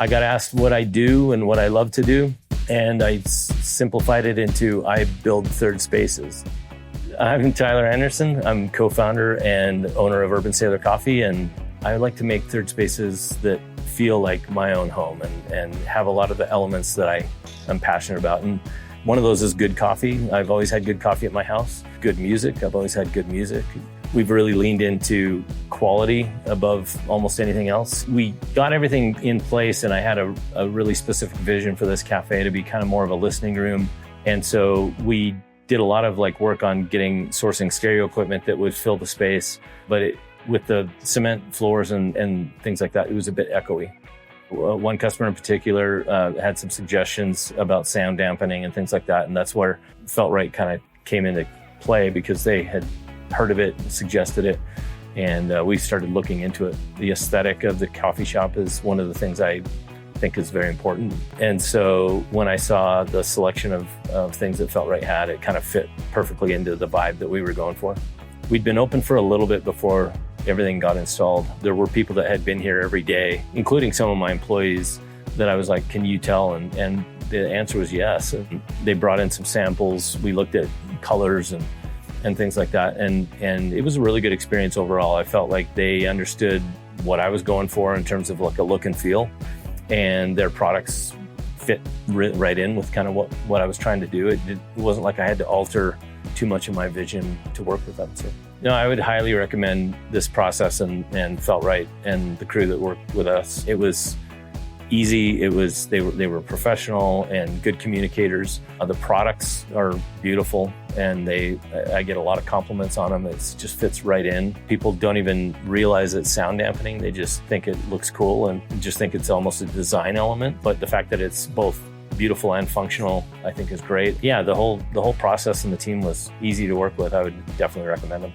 I got asked what I do and what I love to do, and I simplified it into I build third spaces. I'm Tyler Anderson. I'm co-founder and owner of Urban Sailor Coffee, and I like to make third spaces that feel like my own home and have a lot of the elements that I'm passionate about. And one of those is good coffee. I've always had good coffee at my house. Good music. I've always had good music. We've really leaned into quality above almost anything else. We got everything in place, and I had a really specific vision for this cafe to be kind of more of a listening room. And so we did a lot of work on sourcing stereo equipment that would fill the space, but with the cement floors and things like that, it was a bit echoey. One customer in particular had some suggestions about sound dampening and things like that, and that's where Felt Right kind of came into play because they had heard of it, suggested it, and we started looking into it. The aesthetic of the coffee shop is one of the things I think is very important. And so when I saw the selection of things that Felt Right had, it kind of fit perfectly into the vibe that we were going for. We'd been open for a little bit before everything got installed. There were people that had been here every day, including some of my employees, that I was like, can you tell? And the answer was yes. And they brought in some samples. We looked at colors and things like that. And it was a really good experience overall. I felt like they understood what I was going for in terms of a look and feel, and their products fit right in with kind of what I was trying to do. It wasn't like I had to alter too much of my vision to work with them. So, I would highly recommend this process and Felt Right and the crew that worked with us. It was easy. They were professional and good communicators. The products are beautiful, and I get a lot of compliments on them. It just fits right in. People don't even realize it's sound dampening. They just think it looks cool and just think it's almost a design element. But the fact that it's both beautiful and functional, I think is great. Yeah, the whole process and the team was easy to work with. I would definitely recommend them.